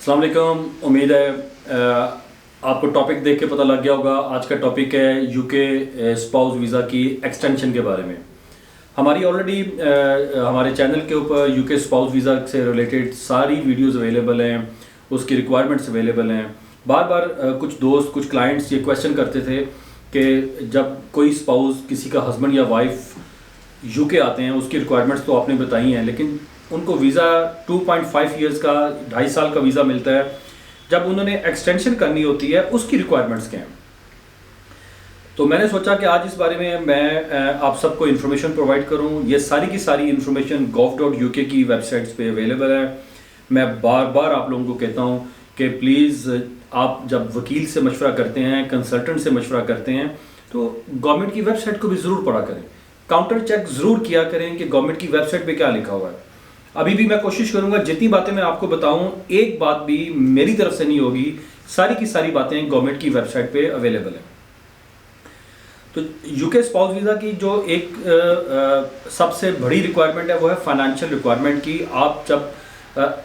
अस्सलाम वालेकुम। उम्मीद है आपको टॉपिक देख के पता लग गया होगा। आज का टॉपिक है यूके स्पाउस वीज़ा की एक्सटेंशन के बारे में। हमारी ऑलरेडी हमारे चैनल के ऊपर यूके स्पाउस वीज़ा से रिलेटेड सारी वीडियोस अवेलेबल हैं, उसकी रिक्वायरमेंट्स अवेलेबल हैं। बार बार कुछ दोस्त कुछ क्लाइंट्स ये क्वेश्चन करते थे कि जब कोई स्पाउस किसी का हस्बैंड या वाइफ यूके आते हैं, उसकी रिक्वायरमेंट्स तो आपने बताई हैं, लेकिन उनको वीज़ा 2.5 ईयर्स का 2.5 साल का वीज़ा मिलता है। जब उन्होंने एक्सटेंशन करनी होती है उसकी रिक्वायरमेंट्स क्या हैं। तो मैंने सोचा कि आज इस बारे में मैं आप सबको इन्फॉर्मेशन प्रोवाइड करूं। ये सारी की सारी इन्फॉर्मेशन gov.uk की वेबसाइट्स पे अवेलेबल है। मैं बार बार आप लोगों को कहता हूं कि प्लीज़ आप जब वकील से मशवरा करते हैं, कंसल्टेंट से मशवरा करते हैं, तो गवर्नमेंट की वेबसाइट को भी ज़रूर पढ़ा करें। काउंटर चेक ज़रूर किया करें कि गवर्नमेंट की वेबसाइट पे क्या लिखा हुआ है। अभी भी मैं कोशिश करूंगा जितनी बातें मैं आपको बताऊं, एक बात भी मेरी तरफ से नहीं होगी। सारी की सारी बातें गवर्नमेंट की वेबसाइट पे अवेलेबल है। तो यूके स्पाउस वीज़ा की जो एक सबसे बड़ी रिक्वायरमेंट है वो है फाइनेंशियल रिक्वायरमेंट की। आप जब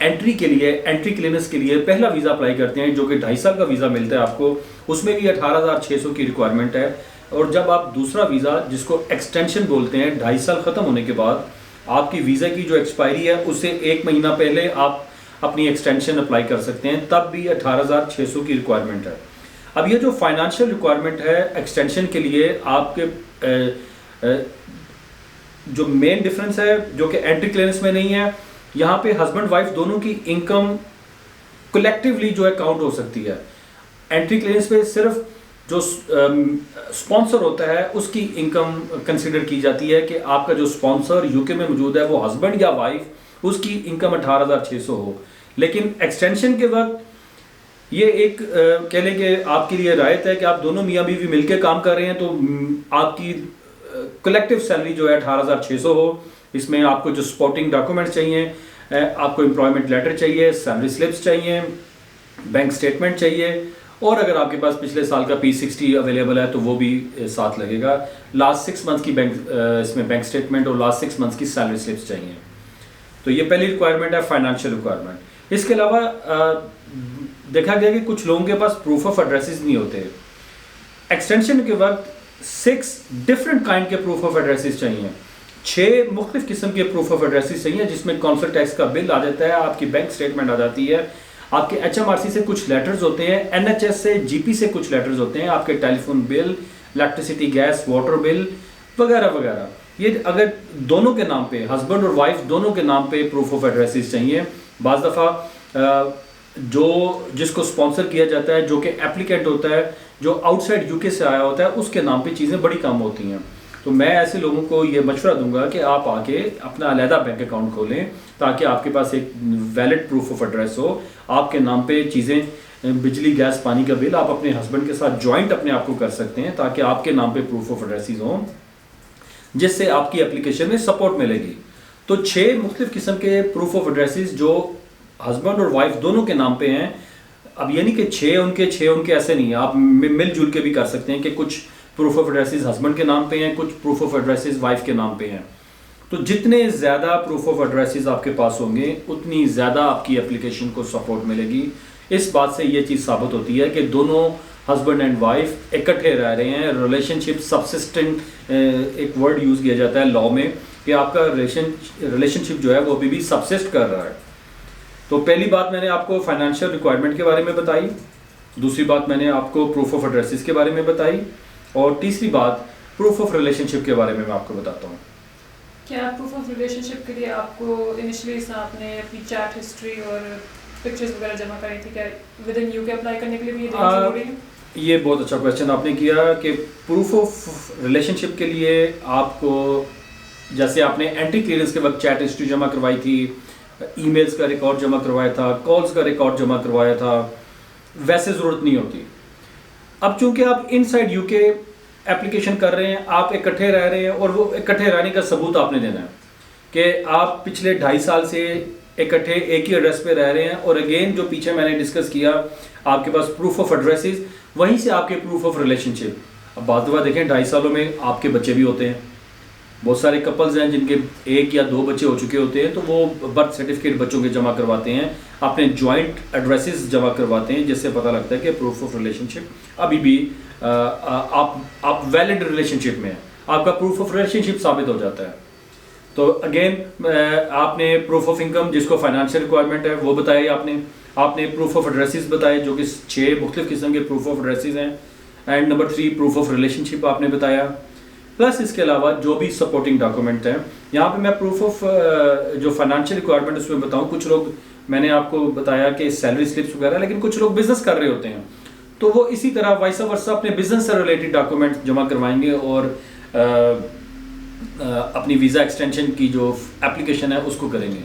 एंट्री के लिए, एंट्री क्लियरेंस के लिए पहला वीज़ा अप्लाई करते हैं जो कि 2.5 साल का वीज़ा मिलता है आपको, उसमें भी 18,600 की रिक्वायरमेंट है। और जब आप दूसरा वीज़ा जिसको एक्सटेंशन बोलते हैं, 2.5 साल ख़त्म होने के बाद आपकी वीज़ा की जो एक्सपायरी है उससे 1 महीना पहले आप अपनी एक्सटेंशन अप्लाई कर सकते हैं, तब भी 18,600 की रिक्वायरमेंट है। अब ये जो फाइनेंशियल रिक्वायरमेंट है एक्सटेंशन के लिए, आपके जो मेन डिफरेंस है जो कि एंट्री क्लियरेंस में नहीं है, यहाँ पे हस्बैंड वाइफ दोनों की इनकम कलेक्टिवली जो है काउंट हो सकती है। एंट्री क्लियरेंस पे सिर्फ जो स्पॉन्सर होता है उसकी इनकम कंसिडर की जाती है कि आपका जो स्पॉन्सर यूके में मौजूद है वो हस्बैंड या वाइफ, उसकी इनकम 18,600 हो। लेकिन एक्सटेंशन के वक्त ये एक कह लें कि आपके लिए रायत है कि आप दोनों मियाँ बीवी मिलकर काम कर रहे हैं, तो आपकी कलेक्टिव सैलरी जो है 18,600 हो। इसमें आपको जो सपोर्टिंग डॉक्यूमेंट्स चाहिए, आपको एम्प्लॉयमेंट लेटर चाहिए, सैलरी स्लिप्स चाहिए, बैंक स्टेटमेंट चाहिए, और अगर आपके पास पिछले साल का P60 अवेलेबल है तो वो भी साथ लगेगा। लास्ट 6 मंथ की बैंक इसमें बैंक स्टेटमेंट और लास्ट 6 मंथ्स की सैलरी स्लिप्स चाहिए। तो ये पहली रिक्वायरमेंट है, फाइनेंशियल रिक्वायरमेंट। इसके अलावा देखा गया कि कुछ लोगों के पास प्रूफ ऑफ एड्रेसेस नहीं होते। एक्सटेंशन के वक्त 6 डिफरेंट काइंड के प्रूफ ऑफ एड्रेसेस चाहिए। 6 मुख्तलिफ किस्म के प्रूफ ऑफ एड्रेसेस चाहिए, जिसमें काउंसिल टैक्स का बिल आ जाता है, आपकी बैंक स्टेटमेंट आ जाती है, आपके HMRC से कुछ लेटर्स होते हैं, NHS से, GP से कुछ लेटर्स होते हैं, आपके telephone bill, electricity, gas, water bill वगैरह वगैरह। ये अगर दोनों के नाम पे, हस्बैंड और वाइफ दोनों के नाम पे प्रूफ ऑफ एड्रेसेस चाहिए। बाज़ दफ़ा जो जिसको स्पॉन्सर किया जाता है, जो कि एप्लीकेंट होता है, जो आउटसाइड यूके से आया होता है, उसके नाम पे चीज़ें बड़ी कम होती हैं। तो मैं ऐसे लोगों को ये मशवरा दूंगा कि आप आके अपना अलहदा बैंक अकाउंट खोलें, ताकि आपके पास एक वैलिड प्रूफ ऑफ एड्रेस हो। आपके नाम पे चीज़ें, बिजली, गैस, पानी का बिल आप अपने हस्बैंड के साथ जॉइंट अपने आप को कर सकते हैं, ताकि आपके नाम पे प्रूफ ऑफ एड्रेसेस हों, जिससे आपकी एप्लीकेशन में सपोर्ट मिलेगी। तो 6 मुख्तलिफ किस्म के प्रूफ ऑफ एड्रेसेस जो हस्बैंड और वाइफ दोनों के नाम पे हैं। अब ये नहीं कि 6 उनके ऐसे नहीं है, आप मिलजुल के भी कर सकते हैं कि कुछ प्रूफ ऑफ एड्रेसेस हस्बैंड के नाम पे हैं, कुछ प्रूफ ऑफ एड्रेसेस वाइफ के नाम पे हैं। तो जितने ज़्यादा प्रूफ ऑफ एड्रेसेस आपके पास होंगे, उतनी ज़्यादा आपकी एप्लीकेशन को सपोर्ट मिलेगी। इस बात से ये चीज़ साबित होती है कि दोनों हस्बैंड एंड वाइफ इकट्ठे रह रहे हैं। रिलेशनशिप सबसिस्टेंट एक वर्ड यूज़ किया जाता है लॉ में, कि आपका रिलेशनशिप जो है वो अभी भी सबसिस्ट कर रहा है। तो पहली बात मैंने आपको फाइनेंशियल रिक्वायरमेंट के बारे में बताई, दूसरी बात मैंने आपको प्रूफ ऑफ एड्रेसेस के बारे में बताई, और तीसरी बात प्रूफ ऑफ रिलेशनशिप के बारे में मैं आपको बताता हूँ। क्या प्रूफ ऑफ रिलेशनशिप के लिए आपको इनिशियली आपने अपनी चैट हिस्ट्री और पिक्चर्स वगैरह जमा करी थी? क्या विद इन यूके अप्लाई करने के लिए भी ये देना जरूरी है? ये बहुत अच्छा क्वेश्चन आपने किया कि प्रूफ ऑफ रिलेशनशिप के लिए आपको, जैसे आपने एंट्री क्लियरेंस के वक्त चैट हिस्ट्री जमा करवाई थी, ईमेल्स का रिकॉर्ड जमा करवाया था, कॉल्स का रिकॉर्ड जमा करवाया था, वैसे ज़रूरत नहीं होती। अब चूंकि आप इनसाइड यूके एप्लीकेशन कर रहे हैं, आप इकट्ठे रह रहे हैं, और वो इकट्ठे रहने का सबूत आपने देना है कि आप पिछले 2.5 साल से इकट्ठे एक ही एड्रेस पे रह रहे हैं। और अगेन जो पीछे मैंने डिस्कस किया, आपके पास प्रूफ ऑफ एड्रेसेस, वहीं से आपके प्रूफ ऑफ रिलेशनशिप। अब बात हुआ देखें, 2.5 सालों में आपके बच्चे भी होते हैं, बहुत सारे कपल्स हैं जिनके 1 या 2 बच्चे हो चुके होते हैं, तो वो बर्थ सर्टिफिकेट बच्चों के जमा करवाते हैं, अपने जॉइंट एड्रेसेस जमा करवाते हैं, जिससे पता लगता है कि प्रूफ ऑफ रिलेशनशिप अभी भी आप वैलिड रिलेशनशिप में हैं, आपका प्रूफ ऑफ रिलेशनशिप साबित हो जाता है। तो अगेन आपने प्रूफ ऑफ इनकम, जिसको फाइनेंशियल रिक्वायरमेंट है, वो बताए आपने प्रूफ ऑफ एड्रेसेस बताए, जो कि 6 मुख्तलिफ किस्म के प्रूफ ऑफ एड्रेसेस हैं। And number 3 proof of relationship आपने बताया। प्लस इसके अलावा जो भी सपोर्टिंग डॉक्यूमेंट हैं, यहाँ पे मैं प्रूफ ऑफ जो फाइनेंशियल रिक्वायरमेंट उसमें बताऊँ। कुछ लोग, मैंने आपको बताया कि सैलरी स्लिप्स वगैरह, लेकिन कुछ लोग बिजनेस कर रहे होते हैं, तो वो इसी तरह वाइस वर्सा अपने बिजनेस से रिलेटेड डॉक्यूमेंट जमा करवाएंगे और अपनी वीज़ा एक्सटेंशन की जो एप्लीकेशन है उसको करेंगे।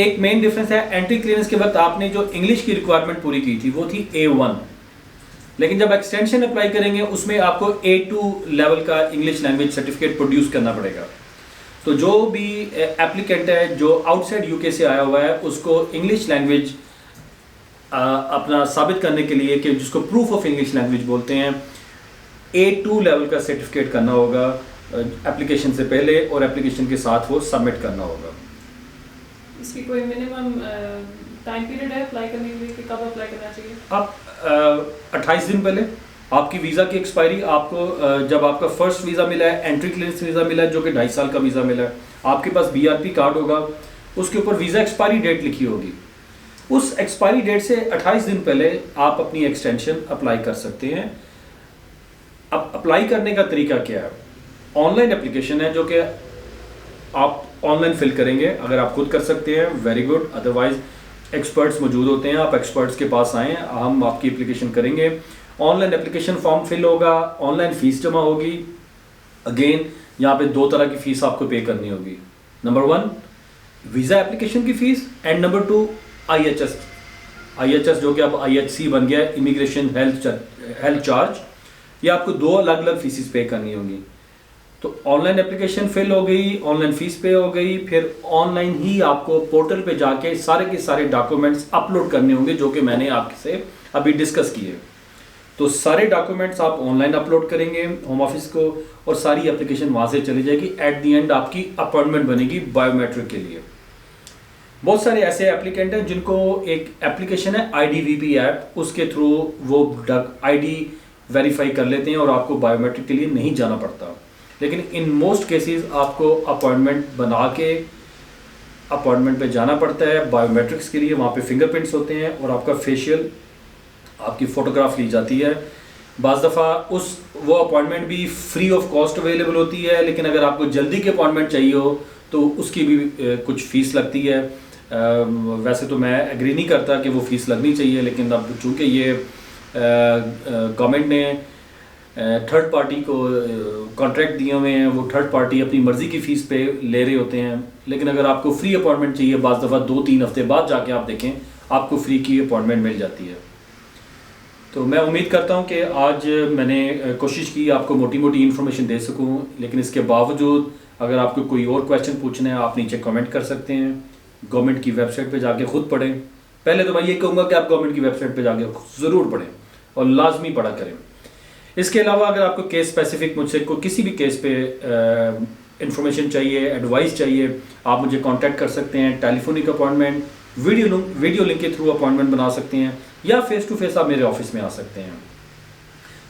एक मेन डिफरेंस है, एंट्री क्लियरेंस के वक्त आपने जो इंग्लिश की रिक्वायरमेंट पूरी की थी वो थी A1, लेकिन जब एक्सटेंशन अप्लाई करेंगे उसमें आपको A2 लेवल का इंग्लिश लैंग्वेज सर्टिफिकेट प्रोड्यूस करना पड़ेगा। तो जो भी एप्लीकेंट है जो आउटसाइड यूके से आया हुआ है, उसको इंग्लिश लैंग्वेज अपना साबित करने के लिए, कि जिसको प्रूफ ऑफ इंग्लिश लैंग्वेज बोलते हैं, A2 लेवल का सर्टिफिकेट करना होगा एप्लीकेशन से पहले, और एप्लीकेशन के साथ वो सबमिट करना होगा। इसकी कोई मिनिमम टाइम पीरियड है अप्लाई करने के लिए कि कब अप्लाई करना चाहिए? आप 28 दिन पहले आपकी वीज़ा की एक्सपायरी, आपको जब आपका फर्स्ट वीज़ा मिला है, एंट्री क्लियरेंस वीज़ा मिला है जो कि 2.5 साल का वीज़ा मिला है, आपके पास BRP कार्ड होगा, उसके ऊपर वीज़ा एक्सपायरी डेट लिखी होगी। उस एक्सपायरी डेट से 28 दिन पहले आप अपनी एक्सटेंशन अप्लाई कर सकते हैं। अब अप्लाई करने का तरीका क्या है? ऑनलाइन एप्लीकेशन है जो कि आप ऑनलाइन फिल करेंगे। अगर आप खुद कर सकते हैं वेरी गुड, अदरवाइज एक्सपर्ट्स मौजूद होते हैं, आप एक्सपर्ट्स के पास आएँ, हम आपकी एप्लीकेशन करेंगे। ऑनलाइन एप्लीकेशन फॉर्म फिल होगा, ऑनलाइन फ़ीस जमा होगी। अगेन यहाँ पे 2 तरह की फ़ीस आपको पे करनी होगी। नंबर 1 वीज़ा एप्लीकेशन की फ़ीस, एंड नंबर 2 IHS जो कि अब IHC बन गया है, इमिग्रेशन हेल्थ चार्ज। ये आपको 2 अलग अलग फीसिस पे करनी होगी। तो ऑनलाइन एप्लीकेशन फिल हो गई, ऑनलाइन फीस पे हो गई, फिर ऑनलाइन ही आपको पोर्टल पे जाके सारे के सारे डॉक्यूमेंट्स अपलोड करने होंगे जो कि मैंने आपसे अभी डिस्कस किए। तो सारे डॉक्यूमेंट्स आप ऑनलाइन अपलोड करेंगे होम ऑफिस को, और सारी एप्लीकेशन वहाँ से चली जाएगी। एट दी एंड आपकी अपॉइंटमेंट बनेगी बायोमेट्रिक के लिए। बहुत सारे ऐसे एप्लीकेंट हैं जिनको एक एप्लीकेशन है IDVP ऐप, उसके थ्रू वो ID वेरीफाई कर लेते हैं और आपको बायोमेट्रिक के लिए नहीं जाना पड़ता। लेकिन इन मोस्ट केसेस आपको अपॉइंटमेंट बना के अपॉइंटमेंट पे जाना पड़ता है बायोमेट्रिक्स के लिए। वहाँ पे फिंगरप्रिंट्स होते हैं और आपका फेशियल, आपकी फ़ोटोग्राफ ली जाती है। बाज़ दफ़ा वो अपॉइंटमेंट भी फ्री ऑफ कॉस्ट अवेलेबल होती है, लेकिन अगर आपको जल्दी की अपॉइंटमेंट चाहिए हो तो उसकी भी कुछ फ़ीस लगती है। वैसे तो मैं एग्री नहीं करता कि वो फ़ीस लगनी चाहिए, लेकिन अब चूँकि ये गवर्नमेंट ने थर्ड पार्टी को कॉन्ट्रैक्ट दिए हुए हैं, वो थर्ड पार्टी अपनी मर्ज़ी की फ़ीस पे ले रहे होते हैं। लेकिन अगर आपको फ्री अपॉइंटमेंट चाहिए, बाज़ दफ़ा 2-3 हफ्ते बाद जाके आप देखें आपको फ्री की अपॉइंटमेंट मिल जाती है। तो मैं उम्मीद करता हूं कि आज मैंने कोशिश की आपको मोटी मोटी इन्फॉर्मेशन दे सकूं, लेकिन इसके बावजूद अगर आपको कोई और क्वेश्चन पूछना है आप नीचे कमेंट कर सकते हैं। गवर्नमेंट की वेबसाइट पे जाके खुद पढ़ें। पहले तो मैं ये कहूँगा कि आप गवर्नमेंट की वेबसाइट पे जाके ज़रूर पढ़ें और लाजमी पढ़ा करें। इसके अलावा अगर आपको केस स्पेसिफिक मुझसे किसी भी केस पे इंफॉर्मेशन चाहिए, एडवाइस चाहिए, आप मुझे कांटेक्ट कर सकते हैं। टेलीफोनिक अपॉइंटमेंट, वीडियो लिंक के थ्रू अपॉइंटमेंट बना सकते हैं, या फेस टू फेस आप मेरे ऑफिस में आ सकते हैं।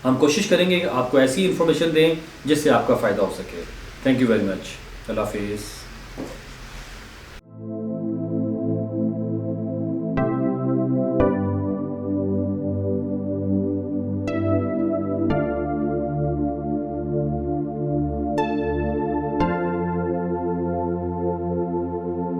हम कोशिश करेंगे कि आपको ऐसी इन्फॉर्मेशन दें जिससे आपका फ़ायदा हो सके। Thank you very much. अल्लाह हाफिज़।